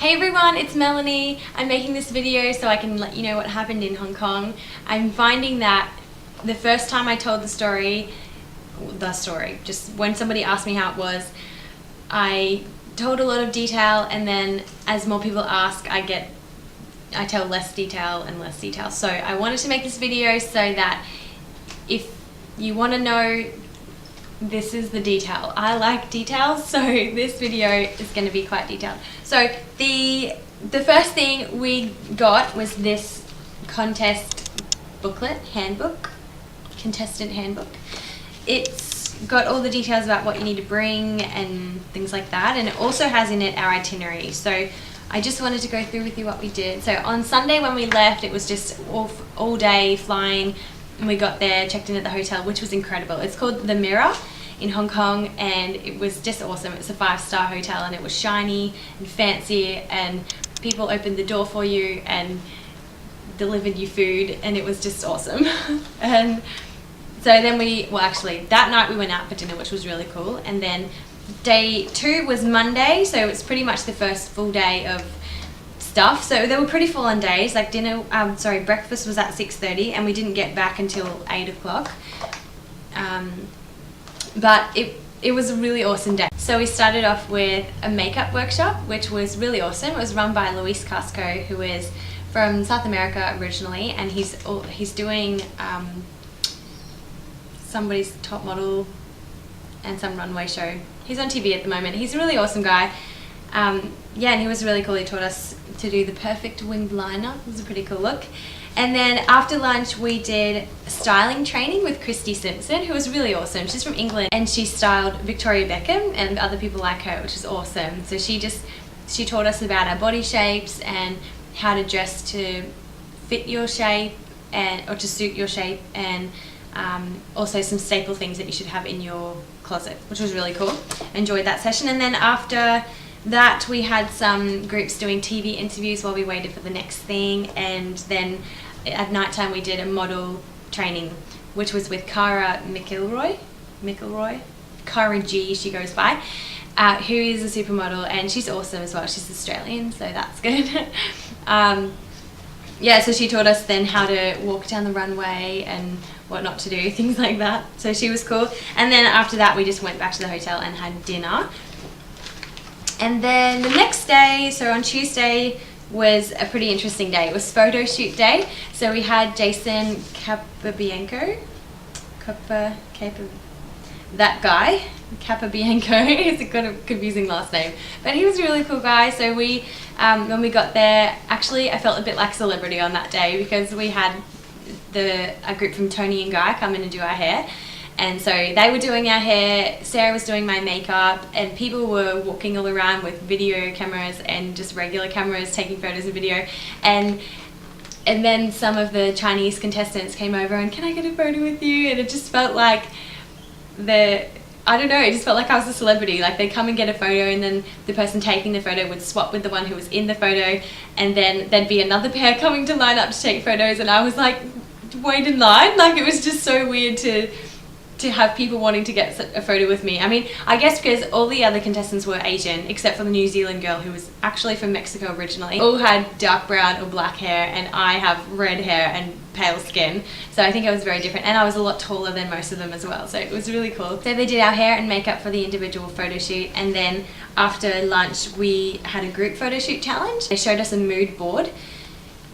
Hey everyone, it's Melanie. I'm making this video so I can let you know what happened in Hong Kong. I'm finding that the first time I told the story, just when somebody asked me how it was, I told a lot of detail, and then as more people ask, I tell less detail and less detail. So I wanted to make this video so that if you want to know, this is the detail. I like details, so this video is going to be quite detailed. So the first thing we got was this contest booklet, contestant handbook. It's got all the details about what you need to bring and things like that, and it also has in it our itinerary. So I just wanted to go through with you what we did. So on Sunday when we left, it was just all day flying, and we got there, checked in at the hotel, which was incredible. It's called the Mirror in Hong Kong, and it was just awesome. It's a 5-star hotel, and it was shiny and fancy, and people opened the door for you and delivered you food, and it was just awesome. And so then that night we went out for dinner, which was really cool. And then day 2 was Monday, so it's pretty much the first full day of stuff. So they were pretty full on days. Like breakfast was at 6:30, and we didn't get back until 8 o'clock. But it was a really awesome day. So we started off with a makeup workshop, which was really awesome. It was run by Luis Casco, who is from South America originally, and he's doing somebody's top model and some runway show. He's on TV at the moment. He's a really awesome guy. And he was really cool. He taught us to do the perfect winged liner. It was a pretty cool look. And then after lunch we did styling training with Christy Simpson, who was really awesome. She's from England, and she styled Victoria Beckham and other people like her, which is awesome. So she taught us about our body shapes and how to dress to fit your shape or to suit your shape, and also some staple things that you should have in your closet, which was really cool. I enjoyed that session. And then after that we had some groups doing TV interviews while we waited for the next thing, and then at night time we did a model training, which was with Cara McIlroy, Cara G she goes by, who is a supermodel, and she's awesome as well. She's Australian, so that's good. So she taught us then how to walk down the runway and what not to do, things like that. So she was cool. And then after that we just went back to the hotel and had dinner. And then the next day, so on Tuesday, was a pretty interesting day. It was photo shoot day. So we had Jason Capabianco, that guy, Capabianco. He's got a confusing last name, but he was a really cool guy. So we, when we got there, actually I felt a bit like a celebrity on that day, because we had a group from Tony and Guy come in and do our hair. And so they were doing our hair, Sarah was doing my makeup, and people were walking all around with video cameras and just regular cameras taking photos and video. And then some of the Chinese contestants came over and, can I get a photo with you? And it just felt like it just felt like I was a celebrity. Like they'd come and get a photo, and then the person taking the photo would swap with the one who was in the photo, and then there'd be another pair coming to line up to take photos, and I was like, wait in line. Like it was just so weird to have people wanting to get a photo with me. I mean, I guess because all the other contestants were Asian, except for the New Zealand girl who was actually from Mexico originally. All had dark brown or black hair, and I have red hair and pale skin. So I think I was very different, and I was a lot taller than most of them as well. So it was really cool. So they did our hair and makeup for the individual photo shoot, and then after lunch we had a group photo shoot challenge. They showed us a mood board,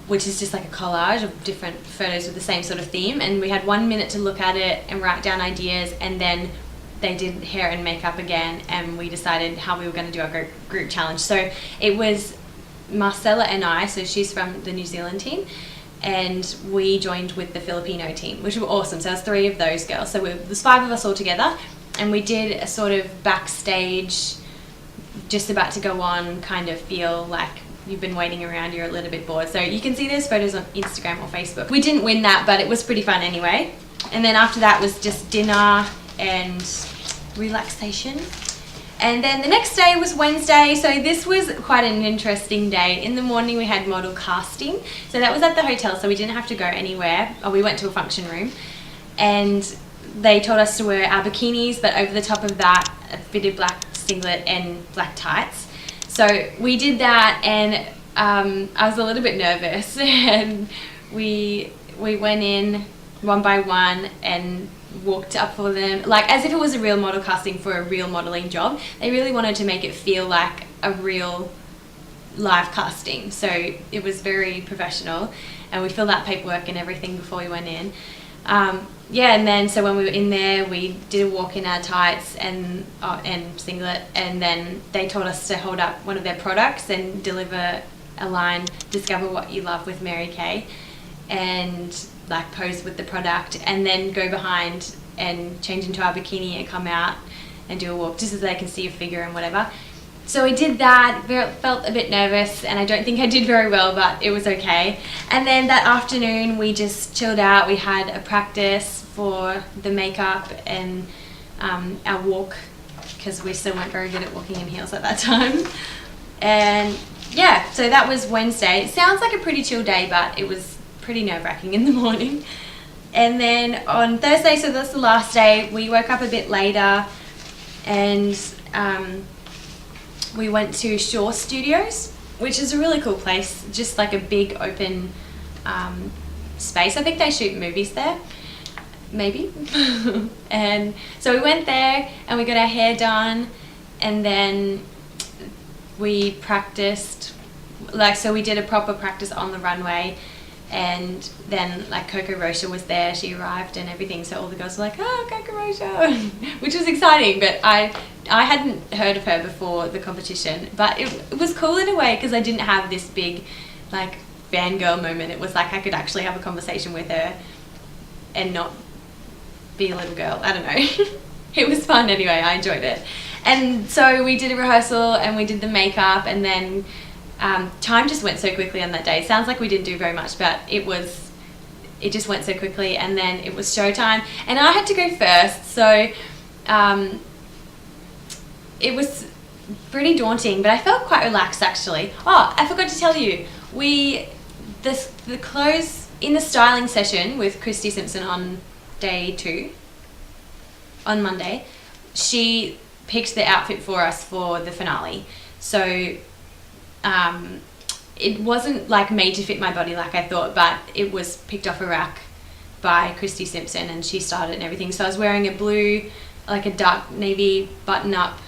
which is just like a collage of different photos with the same sort of theme, and we had 1 minute to look at it and write down ideas, and then they did hair and makeup again, and we decided how we were going to do our group challenge. So it was Marcella and I, so she's from the New Zealand team, and we joined with the Filipino team, which were awesome. So there's 3 of those girls, so there's 5 of us all together, and we did a sort of backstage, just about to go on kind of feel, like you've been waiting around, you're a little bit bored. So you can see those photos on Instagram or Facebook. We didn't win that, but it was pretty fun anyway. And then after that was just dinner and relaxation. And then the next day was Wednesday, so this was quite an interesting day. In the morning we had model casting, so that was at the hotel, so we didn't have to go anywhere. We went to a function room, and they told us to wear our bikinis, but over the top of that a fitted black singlet and black tights. So So we did that, and I was a little bit nervous, and we went in one by one and walked up for them, like as if it was a real model casting for a real modeling job. They really wanted to make it feel like a real live casting, so it was very professional, and we filled out paperwork and everything before we went in. Yeah, and then so when we were in there, we did a walk in our tights and singlet, and then they told us to hold up one of their products and deliver a line, "Discover what you love with Mary Kay," and like pose with the product, and then go behind and change into our bikini and come out and do a walk just so they can see your figure and whatever. So we did that, felt a bit nervous, and I don't think I did very well, but it was okay. And then that afternoon we just chilled out. We had a practice for the makeup and our walk, because we still weren't very good at walking in heels at that time. And yeah, so that was Wednesday. It sounds like a pretty chill day, but it was pretty nerve-wracking in the morning. And then on Thursday, so that's the last day, we woke up a bit later, and we went to Shore Studios, which is a really cool place, just like a big open space. I think they shoot movies there, maybe. And so we went there and we got our hair done, and then we practiced, like, so we did a proper practice on the runway. And then like Coco Rocha was there, she arrived and everything, so all the girls were like, "Oh, Coco Rocha," which was exciting, but I hadn't heard of her before the competition, but it was cool in a way, because I didn't have this big like fangirl moment. It was like I could actually have a conversation with her and not be a little girl. I don't know. It was fun anyway, I enjoyed it. And so we did a rehearsal and we did the makeup, and then time just went so quickly on that day. It sounds like we didn't do very much, but it just went so quickly. And then it was showtime, and I had to go first, so it was pretty daunting, but I felt quite relaxed actually. Oh, I forgot to tell you, the clothes in the styling session with Christy Simpson on day 2, on Monday, she picked the outfit for us for the finale. So it wasn't like made to fit my body like I thought, but it was picked off a rack by Christy Simpson, and she started and everything. So I was wearing a blue, like a dark navy button-up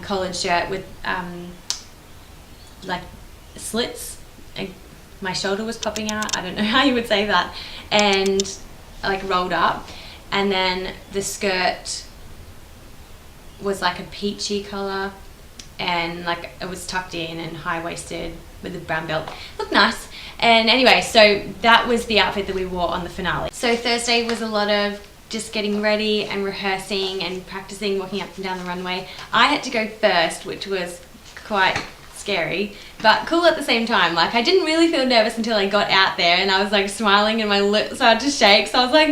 collared shirt with like slits, and my shoulder was popping out, I don't know how you would say that, and like rolled up. And then the skirt was like a peachy colour, and like it was tucked in and high-waisted with a brown belt. Looked nice. And anyway, so that was the outfit that we wore on the finale. So Thursday was a lot of just getting ready and rehearsing and practicing walking up and down the runway. I had to go first, which was quite scary, but cool at the same time. Like, I didn't really feel nervous until I got out there, and I was like smiling and my lips started to shake, so I was like,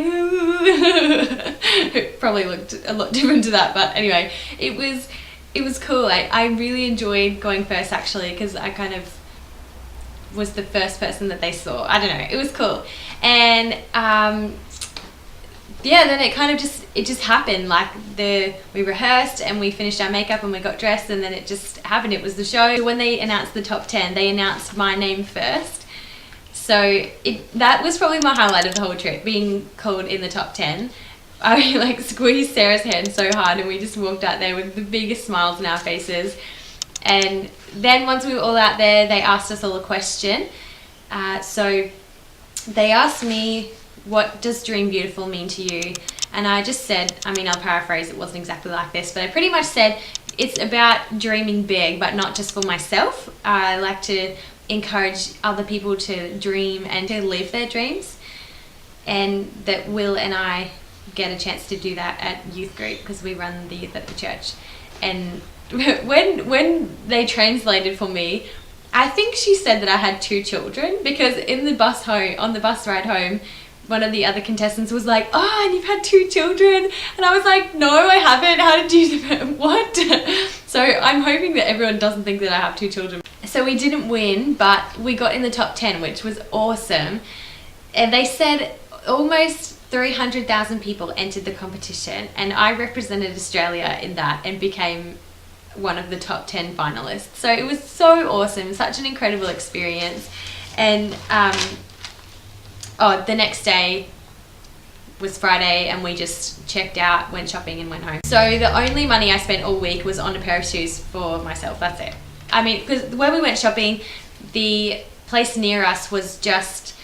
it probably looked a lot different to that, but anyway, it was cool. I really enjoyed going first actually, because I kind of was the first person that they saw. I don't know, it was cool. And yeah, then it kind of just happened. Like, we rehearsed and we finished our makeup and we got dressed, and then it just happened. It was the show. When they announced the top 10, they announced my name first. So that was probably my highlight of the whole trip, being called in the top 10. I like squeezed Sarah's hand so hard, and we just walked out there with the biggest smiles on our faces. And then once we were all out there, they asked us all a question. So they asked me, "What does Dream Beautiful mean to you?" And I just said, I mean, I'll paraphrase, it wasn't exactly like this, but I pretty much said it's about dreaming big, but not just for myself. I like to encourage other people to dream and to live their dreams, and that Will and I get a chance to do that at youth group, because we run the youth at the church. And when they translated for me, I think she said that I had 2 children, because in the bus home, on the bus ride home, one of the other contestants was like, "Oh, and you've had 2 children?" And I was like, "No, I haven't. How did you, what?" So I'm hoping that everyone doesn't think that I have 2 children. So we didn't win, but we got in the top 10, which was awesome. And they said almost 300,000 people entered the competition, and I represented Australia in that and became one of the top 10 finalists. So it was so awesome, such an incredible experience. And the next day was Friday, and we just checked out, went shopping and went home. So the only money I spent all week was on a pair of shoes for myself. That's it. I mean, because when we went shopping, the place near us was just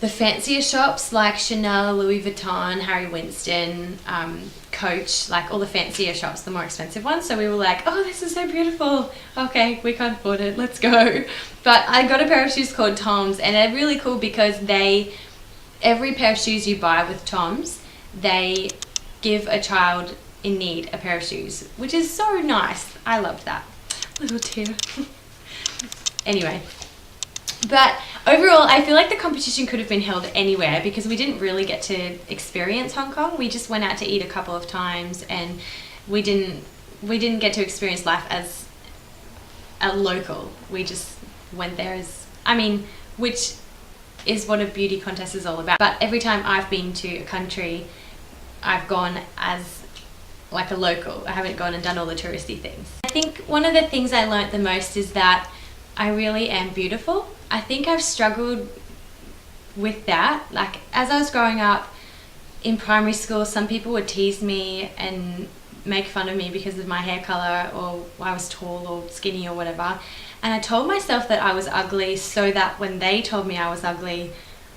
the fancier shops like Chanel, Louis Vuitton, Harry Winston, Coach, like all the fancier shops, the more expensive ones. So we were like, oh, this is so beautiful. Okay, we can't afford it, let's go. But I got a pair of shoes called Tom's, and they're really cool because every pair of shoes you buy with Tom's, they give a child in need a pair of shoes, which is so nice. I loved that. Little tear. Anyway, but overall I feel like the competition could have been held anywhere because we didn't really get to experience Hong Kong. We just went out to eat a couple of times, and we didn't get to experience life as a local. We just went there which is what a beauty contest is all about. But every time I've been to a country, I've gone as like a local. I haven't gone and done all the touristy things. I think one of the things I learnt the most is that I really am beautiful. I think I've struggled with that. Like, as I was growing up in primary school, some people would tease me and make fun of me because of my hair color, or I was tall or skinny or whatever. And I told myself that I was ugly so that when they told me I was ugly,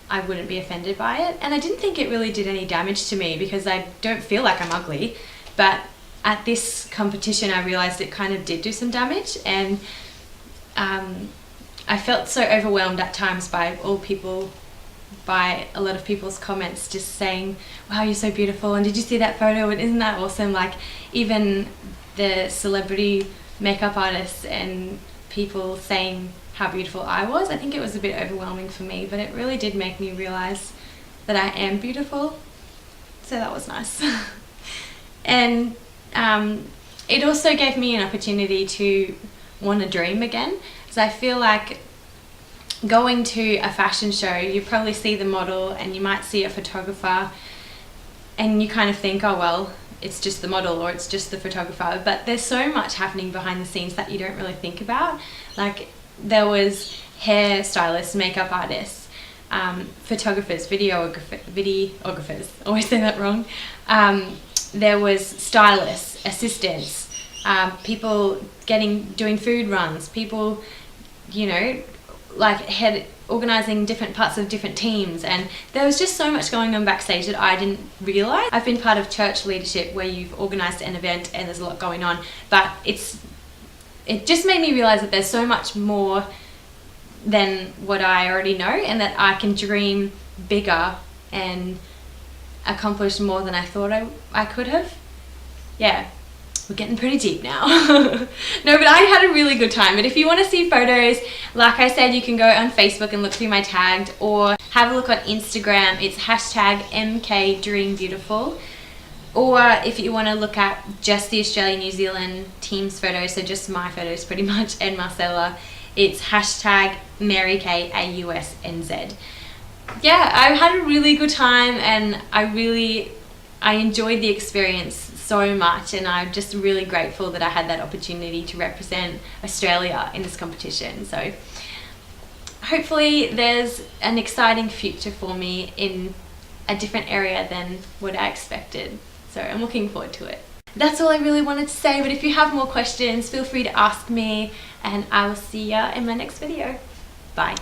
I wouldn't be offended by it. And I didn't think it really did any damage to me because I don't feel like I'm ugly. But at this competition, I realized it kind of did do some damage. And I felt so overwhelmed at times by a lot of people's comments just saying, wow, you're so beautiful, and did you see that photo, and isn't that awesome? Like, even the celebrity makeup artists and people saying how beautiful I was. I think it was a bit overwhelming for me, but it really did make me realize that I am beautiful. So that was nice. And it also gave me an opportunity to want to dream again, because I feel like going to a fashion show, you probably see the model and you might see a photographer, and you kind of think, oh well, it's just the model or it's just the photographer. But there's so much happening behind the scenes that you don't really think about. Like, there was hairstylists, makeup artists, photographers, videographers, always say that wrong. There was stylists, assistants, people doing food runs, people, like organising different parts of different teams, and there was just so much going on backstage that I didn't realise. I've been part of church leadership where you've organised an event and there's a lot going on, but it just made me realise that there's so much more than what I already know, and that I can dream bigger and accomplish more than I thought I could have. Yeah. We're getting pretty deep now. No, but I had a really good time. But if you want to see photos, like I said, you can go on Facebook and look through my tagged, or have a look on Instagram. It's #mkdreambeautiful. Or if you want to look at just the Australia-New Zealand team's photos, so just my photos pretty much, and Marcella, it's #marykayausnz. Yeah, I had a really good time, and I enjoyed the experience so much, and I'm just really grateful that I had that opportunity to represent Australia in this competition. So hopefully there's an exciting future for me in a different area than what I expected. So I'm looking forward to it. That's all I really wanted to say, but if you have more questions, feel free to ask me, and I will see ya in my next video. Bye.